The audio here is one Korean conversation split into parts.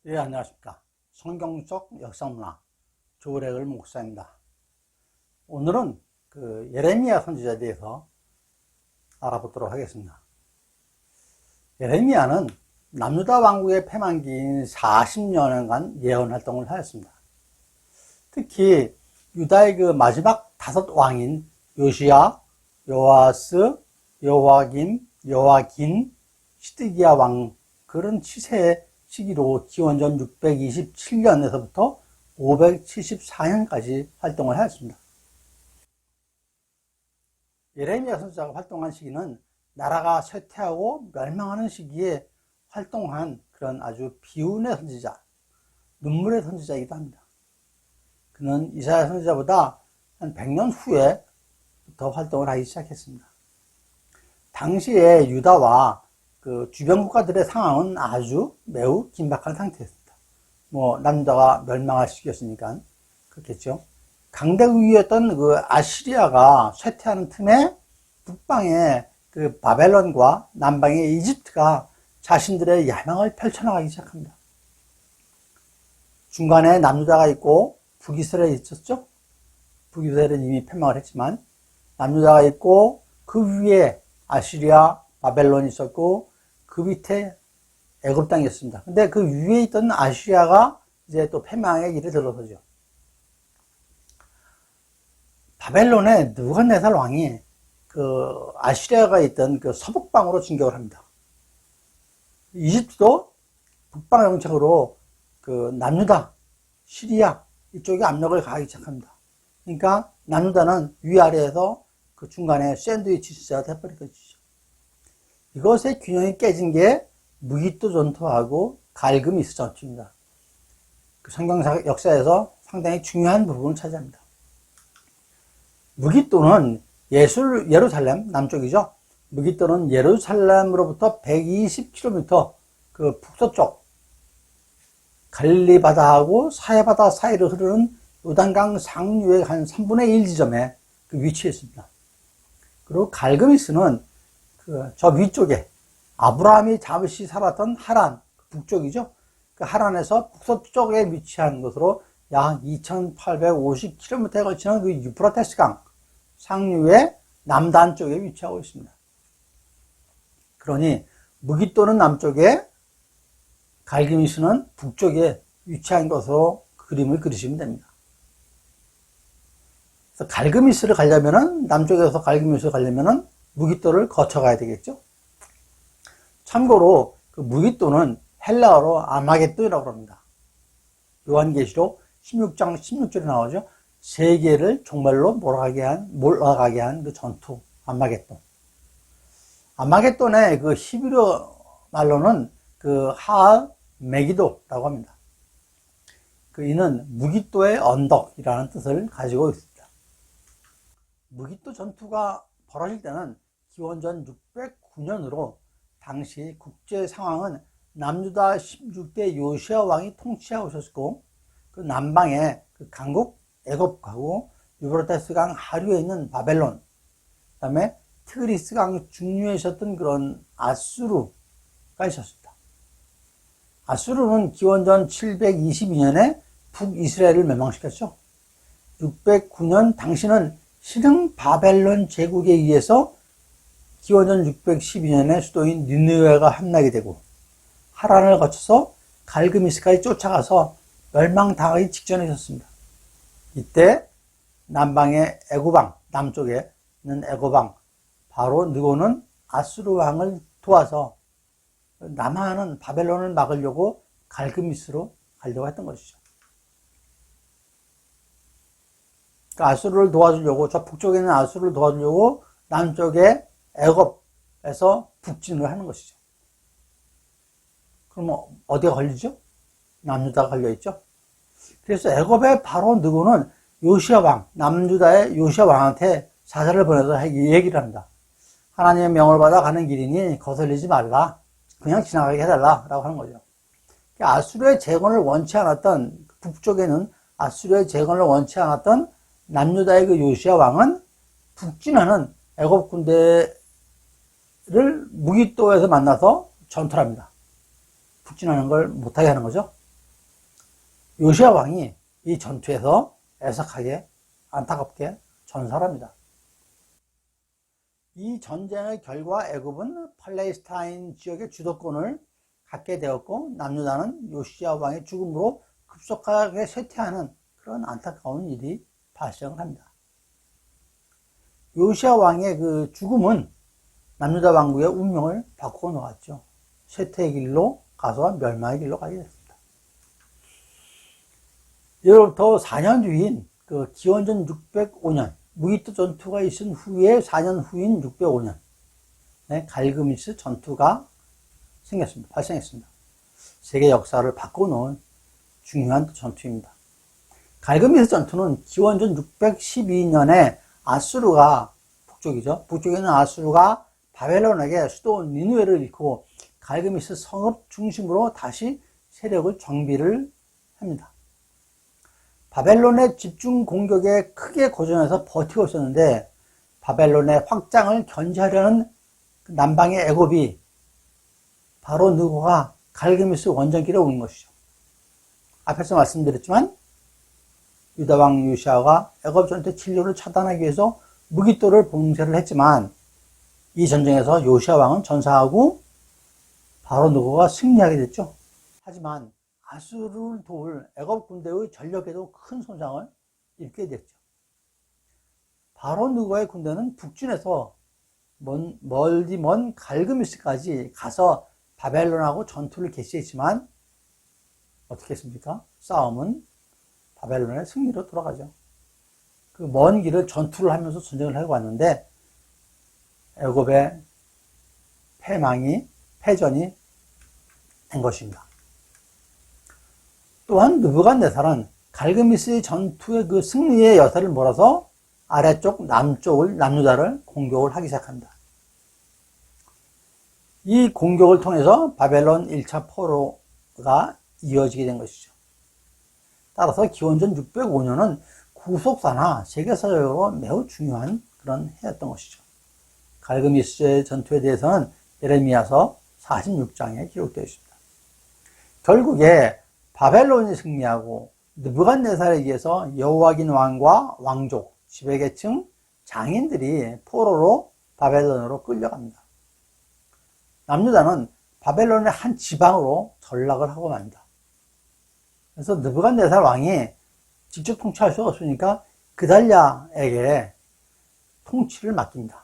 예, 안녕하십니까. 성경 속 역사문화 조례글 목사입니다. 오늘은 예레미야 선지자에 대해서 알아보도록 하겠습니다. 예레미야는 남유다 왕국의 패망기인 40년간 예언 활동을 하였습니다. 특히 유다의 마지막 5 왕인 요시야, 요아스, 요아김, 요아긴, 시드기야 왕, 그런 치세의 시기로 기원전 627년에서부터 574년까지 활동을 하였습니다. 예레미야 선지자가 활동한 시기는 나라가 쇠퇴하고 멸망하는 시기에 활동한 그런 아주 비운의 선지자, 눈물의 선지자이기도 합니다. 그는 이사야 선지자보다 한 100년 후에부터 활동을 하기 시작했습니다. 당시에 유다와 주변 국가들의 상황은 아주 매우 긴박한 상태였습니다. 남유다가 멸망할 시기였으니까 그렇겠죠. 강대 우위였던 아시리아가 쇠퇴하는 틈에 북방의 바벨론과 남방의 이집트가 자신들의 야망을 펼쳐나가기 시작합니다. 중간에 남유다가 있고 북이스라엘이 있었죠. 북이스라엘은 이미 패망을 했지만 남유다가 있고 그 위에 아시리아, 바벨론이 있었고 그 밑에 애굽 땅이었습니다. 근데 그 위에 있던 아시리아가 이제 또 패망의 길에 들어서죠. 바벨론의 느부갓네살 왕이 아시리아가 있던 서북방으로 진격을 합니다. 이집트도 북방 정책으로 남유다, 시리아 이쪽에 압력을 가하기 시작합니다. 그러니까 남유다는 위아래에서 그 중간에 샌드위치 시대가 돼버린 거죠. 이것의 균형이 깨진 게 무기또 전투하고 갈그미스 전투입니다. 성경 역사에서 상당히 중요한 부분을 차지합니다. 무기또는 예루살렘 남쪽이죠. 무기또는 예루살렘으로부터 120km 북서쪽 갈릴리 바다하고 사해 바다 사이를 흐르는 요단강 상류의 한 3분의 1 지점에 위치해 있습니다. 그리고 갈그미스는 저 위쪽에 아브라함이 잠시 살았던 하란 북쪽이죠. 그 하란에서 북서쪽에 위치한 것으로 약 2850km에 걸치는 유프라테스 강 상류의 남단 쪽에 위치하고 있습니다. 그러니 무기또는 남쪽에 갈그미스는 북쪽에 위치한 것으로 그림을 그리시면 됩니다. 그래서 갈그미스를 가려면은 남쪽에서 갈그미스를 가려면은 무기또를 거쳐가야 되겠죠. 참고로 무기또는 헬라어로 아마겟돈이라고 합니다. 요한계시록 16장 16절에 나오죠. 세계를 정말로 몰아가게 한 그 전투 아마겟돈. 아마겟돈의 히브리어 말로는 하알 메기도라고 합니다. 이는 무기또의 언덕이라는 뜻을 가지고 있습니다. 무기또 전투가 벌어질 때는 기원전 609년으로 당시 국제 상황은 남유다 16대 요시야 왕이 통치하고 있었고 그 남방에 강국 애굽하고 유브라테스 강 하류에 있는 바벨론, 그 다음에 티그리스 강 중류에 있었던 그런 아수르가 있었습니다. 아수르는 기원전 722년에 북이스라엘을 멸망시켰죠. 609년 당시는 신흥 바벨론 제국에 의해서 기원전 612년에 수도인 니느웨가 함락이 되고 하란을 거쳐서 갈그미스까지 쫓아가서 멸망당하기 직전에 있었습니다. 이때 남방의 애굽왕, 남쪽에 있는 애굽왕 바로 느고는 아수르 왕을 도와서 남하하는 바벨론을 막으려고 갈그미스로 가려고 했던 것이죠. 아수르를 도와주려고, 저 북쪽에 있는 아수르를 도와주려고 남쪽에 애굽에서 북진을 하는 것이죠. 그럼 어디가 걸리죠? 남유다가 걸려있죠. 그래서 애굽의 바로 느고는 요시야 왕, 남유다의 요시야 왕한테 사자를 보내서 얘기를 합니다. 하나님의 명을 받아 가는 길이니 거슬리지 말라. 그냥 지나가게 해달라. 라고 하는 거죠. 아수르의 재건을 원치 않았던, 북쪽에는 아수르의 재건을 원치 않았던 남유다의 요시야 왕은 북진하는 애굽 군대를 무기또에서 만나서 전투를 합니다. 북진하는 걸 못하게 하는 거죠. 요시야 왕이 이 전투에서 애석하게 안타깝게 전사합니다. 이 전쟁의 결과 애굽은 팔레스타인 지역의 주도권을 갖게 되었고 남유다는 요시야 왕의 죽음으로 급속하게 쇠퇴하는 그런 안타까운 일이 발생을 합니다. 요시야 왕의 그 죽음은 남유다 왕국의 운명을 바꾸어 놓았죠. 쇠퇴의 길로 가서 멸망의 길로 가게 됐습니다. 이로부터 4년 뒤인 그 기원전 605년 무기토 전투가 있은 후에 4년 후인 605년 갈그미스 전투가 발생했습니다. 세계 역사를 바꿔놓은 중요한 전투입니다. 갈그미스 전투는 기원전 612년에 아수르가 북쪽이죠. 북쪽에 있는 아수르가 바벨론에게 수도 니느웨를 잃고 갈그미스 성읍 중심으로 다시 세력을 정비를 합니다. 바벨론의 집중 공격에 크게 고전해서 버티고 있었는데 바벨론의 확장을 견제하려는 남방의 애굽이 바로 느고가 갈그미스 원정길에 오는 것이죠. 앞에서 말씀드렸지만 유다왕 요시야가 애굽 전투 진료를 차단하기 위해서 무기토를 봉쇄를 했지만 이 전쟁에서 요시야 왕은 전사하고 바로 느고가 승리하게 됐죠. 하지만 아수르를 도울 애굽 군대의 전력에도 큰 손상을 입게 됐죠. 바로 느고의 군대는 북진에서 멀리 먼 갈그미스까지 가서 바벨론하고 전투를 개시했지만 어떻게 했습니까? 싸움은 바벨론의 승리로 돌아가죠. 그 먼 길을 전투를 하면서 전쟁을 하고 왔는데 애굽의 패전이 된 것입니다. 또한 느부갓네살은 갈그미스의 전투의 그 승리의 여세를 몰아서 아래쪽 남유다를 공격을 하기 시작합니다. 이 공격을 통해서 바벨론 1차 포로가 이어지게 된 것이죠. 따라서 기원전 605년은 구속사나 세계사적으로 매우 중요한 그런 해였던 것이죠. 갈그미스의 전투에 대해서는 예레미야서 46장에 기록되어 있습니다. 결국에 바벨론이 승리하고 느부갓네살에 의해서 여호와긴 왕과 왕족, 지배계층, 장인들이 포로로 바벨론으로 끌려갑니다. 남유다는 바벨론의 한 지방으로 전락을 하고 맙니다. 그래서 느부갓네살 왕이 직접 통치할 수가 없으니까 그달랴에게 통치를 맡깁니다.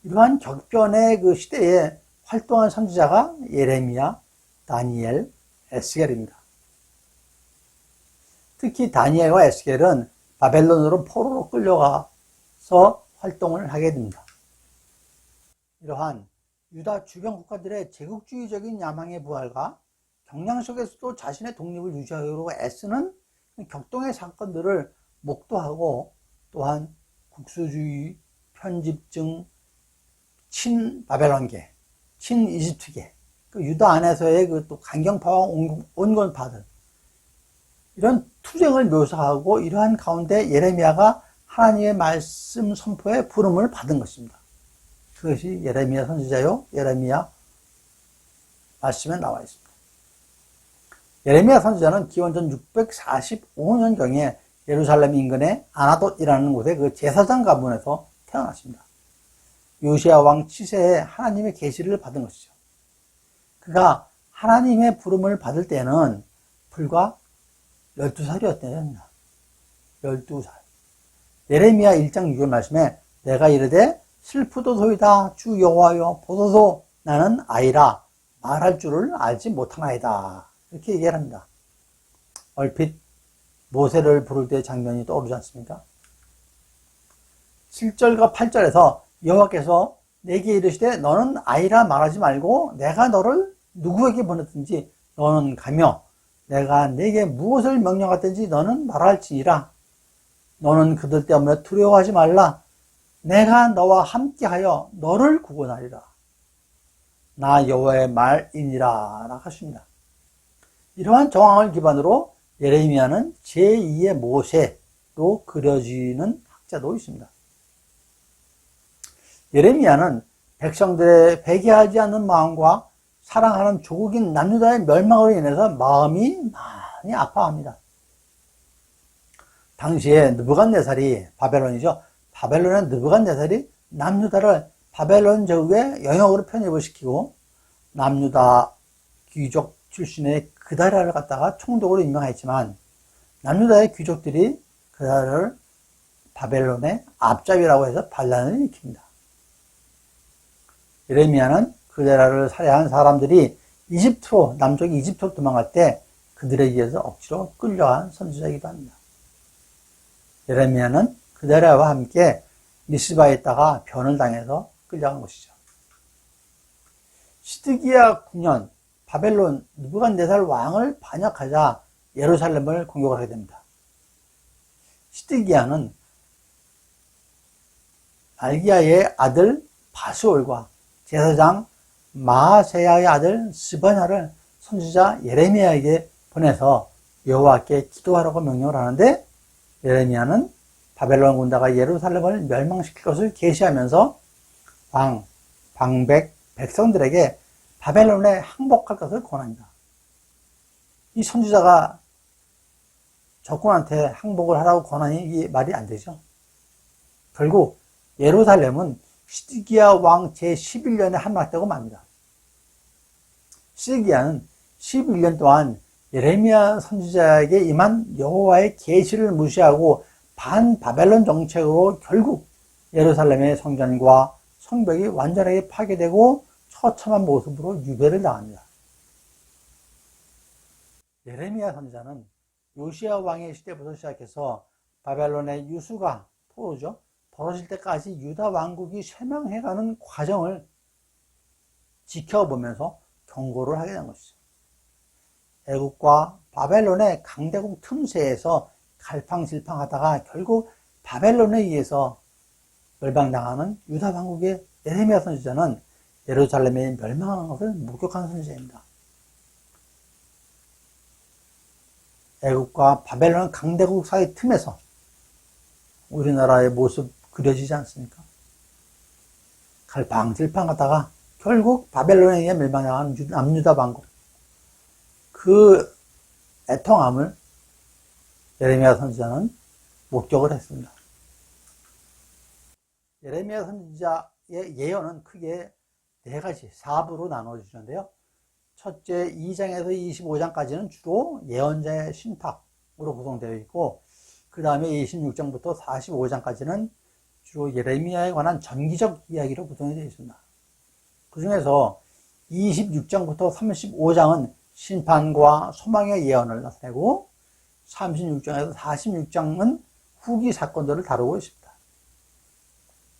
이러한 격변의 그 시대에 활동한 선지자가 예레미야, 다니엘, 에스겔입니다. 특히 다니엘과 에스겔은 바벨론으로 포로로 끌려가서 활동을 하게 됩니다. 이러한 유다 주변 국가들의 제국주의적인 야망의 부활과 경량 속에서도 자신의 독립을 유지하려고 애쓰는 격동의 사건들을 목도하고 또한 국수주의, 편집증, 친바벨론계, 친이집트계, 그 유다 안에서의 그 또 강경파와 온건파들 이런 투쟁을 묘사하고 이러한 가운데 예레미야가 하나님의 말씀 선포의 부름을 받은 것입니다. 그것이 예레미야 선지자요 예레미야 말씀에 나와 있습니다. 예레미야 선지자는 기원전 645년경에 예루살렘 인근의 아나돗이라는 곳에 그 제사장 가문에서 태어났습니다. 요시야 왕 치세에 하나님의 계시를 받은 것이죠. 그가 하나님의 부름을 받을 때는 불과 12살이었답니다. 12살. 예레미야 1장 6절 말씀에 내가 이르되 슬프도소이다 주 여호와여 보소서 나는 아이라 말할 줄을 알지 못하나이다. 이렇게 얘기를 합니다. 얼핏 모세를 부를 때의 장면이 떠오르지 않습니까? 7절과 8절에서 여호와께서 내게 이르시되 너는 아이라 말하지 말고 내가 너를 누구에게 보냈든지 너는 가며 내가 내게 무엇을 명령하든지 너는 말할지니라. 너는 그들 때문에 두려워하지 말라. 내가 너와 함께하여 너를 구원하리라. 나 여호와의 말이니라 라고 하십니다. 이러한 정황을 기반으로 예레미야는 제2의 모세로 그려지는 학자도 있습니다. 예레미야는 백성들의 회개하지 않는 마음과 사랑하는 조국인 남유다의 멸망으로 인해서 마음이 많이 아파합니다. 당시에 느부갓네살이, 바벨론이죠. 바벨론의 느부갓네살이 남유다를 바벨론 제국의 영역으로 편입을 시키고 남유다 귀족 출신의 그다랴를 갖다가 총독으로 임명했지만 남유다의 귀족들이 그다랴를 바벨론의 앞잡이라고 해서 반란을 일으킵니다. 예레미야는 그다랴를 살해한 사람들이 이집트로, 남쪽 이집트로 도망갈 때 그들에 의해서 억지로 끌려간 선지자이기도 합니다. 예레미야는 그다랴와 함께 미스바에 있다가 변을 당해서 끌려간 것이죠. 시드기야 9년 바벨론 느부갓네살 왕을 반역하자 예루살렘을 공격을 하게 됩니다. 시드기야는 말기야의 아들 바스올과 제사장 마아세야의 아들 스바냐를 선지자 예레미야에게 보내서 여호와께 기도하라고 명령을 하는데 예레미야는 바벨론 군대가 예루살렘을 멸망시킬 것을 계시하면서 방백, 백성들에게 바벨론에 항복할 것을 권합니다. 이 선지자가 적군한테 항복을 하라고 권하니 이게 말이 안 되죠. 결국 예루살렘은 시드기야 왕 제11년에 함락되고 맙니다. 시드기야는 11년 동안 예레미야 선지자에게 임한 여호와의 계시를 무시하고 반바벨론 정책으로 결국 예루살렘의 성전과 성벽이 완전하게 파괴되고 처참한 모습으로 유배를 당합니다. 예레미야 선지자는 요시야 왕의 시대부터 시작해서 바벨론의 유수가 벌어질 때까지 유다 왕국이 쇠망해가는 과정을 지켜보면서 경고를 하게 된 것이죠. 애국과 바벨론의 강대국 틈새에서 갈팡질팡하다가 결국 바벨론에 의해서 멸망당하는 유다 왕국의 예레미야 선지자는 예루살렘이 멸망한 것을 목격한 선지자입니다. 애국과 바벨론 강대국 사이 틈에서 우리나라의 모습 그려지지 않습니까? 갈팡질팡하다가 결국 바벨론에 의해 멸망당한 남유다 왕국, 그 애통함을 예레미야 선지자는 목격을 했습니다. 예레미야 선지자의 예언은 크게 4가지, 4부로 나눠주는데요. 첫째 2장에서 25장까지는 주로 예언자의 신탁으로 구성되어 있고, 그 다음에 26장부터 45장까지는 주로 예레미야에 관한 전기적 이야기로 구성이 되어 있습니다. 그 중에서 26장부터 35장은 심판과 소망의 예언을 나타내고 36장에서 46장은 후기 사건들을 다루고 있습니다.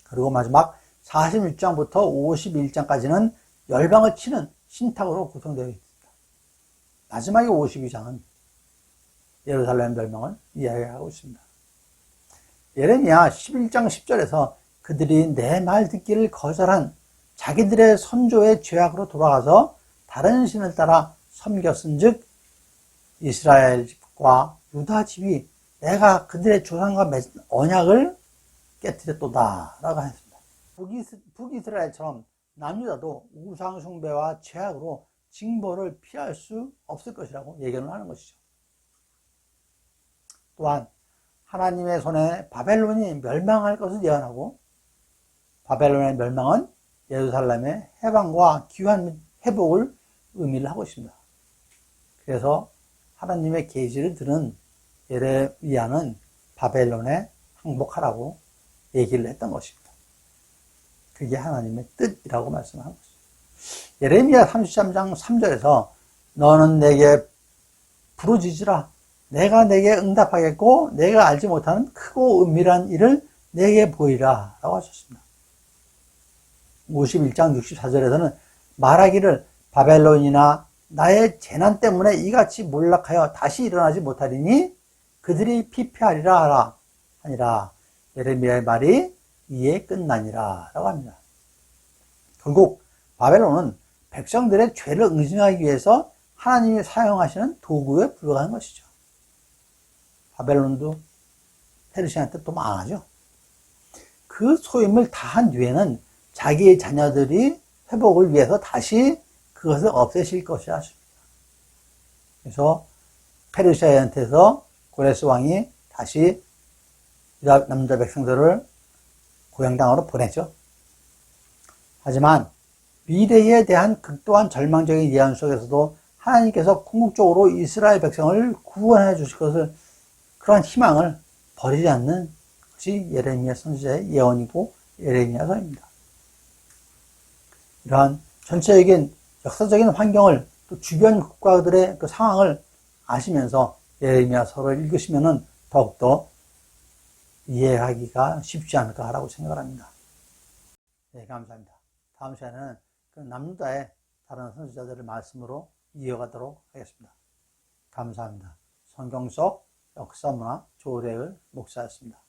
그리고 마지막 46장부터 51장까지는 열방을 치는 신탁으로 구성되어 있습니다. 마지막에 52장은 예루살렘 멸망을 이야기하고 있습니다. 예레미야 11장 10절에서 그들이 내 말 듣기를 거절한 자기들의 선조의 죄악으로 돌아가서 다른 신을 따라 섬겼은즉 이스라엘 집과 유다 집이 내가 그들의 조상과 맺은 언약을 깨뜨렸도다 라고 했습니다. 북이스라엘처럼 남유다도 우상 숭배와 죄악으로 징벌을 피할 수 없을 것이라고 예견을 하는 것이죠. 또한 하나님의 손에 바벨론이 멸망할 것을 예언하고 바벨론의 멸망은 예루살렘의 해방과 귀한 회복을 의미를 하고 있습니다. 그래서 하나님의 계시를 들은 예레미야는 바벨론에 항복하라고 얘기를 했던 것입니다. 그게 하나님의 뜻이라고 말씀한 것입니다. 예레미야 33장 3절에서 너는 내게 부르짖으라 내가 내게 응답하겠고 내가 알지 못하는 크고 은밀한 일을 내게 보이라 라고 하셨습니다. 51장 64절에서는 말하기를 바벨론이나 나의 재난 때문에 이같이 몰락하여 다시 일어나지 못하리니 그들이 피폐하리라 하라 아니라 예레미야의 말이 이에 끝나니라 라고 합니다. 결국 바벨론은 백성들의 죄를 응징하기 위해서 하나님이 사용하시는 도구에 불과한 것이죠. 바벨론도 페르시아한테 또 망하죠. 그 소임을 다한 뒤에는 자기의 자녀들이 회복을 위해서 다시 그것을 없애실 것이라 하십니다. 그래서 페르시아한테서 고레스 왕이 다시 유다 남유다 백성들을 고향 땅으로 보내죠. 하지만 미래에 대한 극도한 절망적인 예언 속에서도 하나님께서 궁극적으로 이스라엘 백성을 구원해 주실 것을, 그러한 희망을 버리지 않는 것이 예레미야 선지자의 예언이고 예레미야서입니다. 이러한 전체적인 역사적인 환경을, 또 주변 국가들의 그 상황을 아시면서 예레미야서를 읽으시면 더욱더 이해하기가 쉽지 않을까라고 생각을 합니다. 네, 감사합니다. 다음 시간에는 그 남유다의 다른 선지자들의 말씀으로 이어가도록 하겠습니다. 감사합니다. 성경 속 역사문화 조례을 목사였습니다.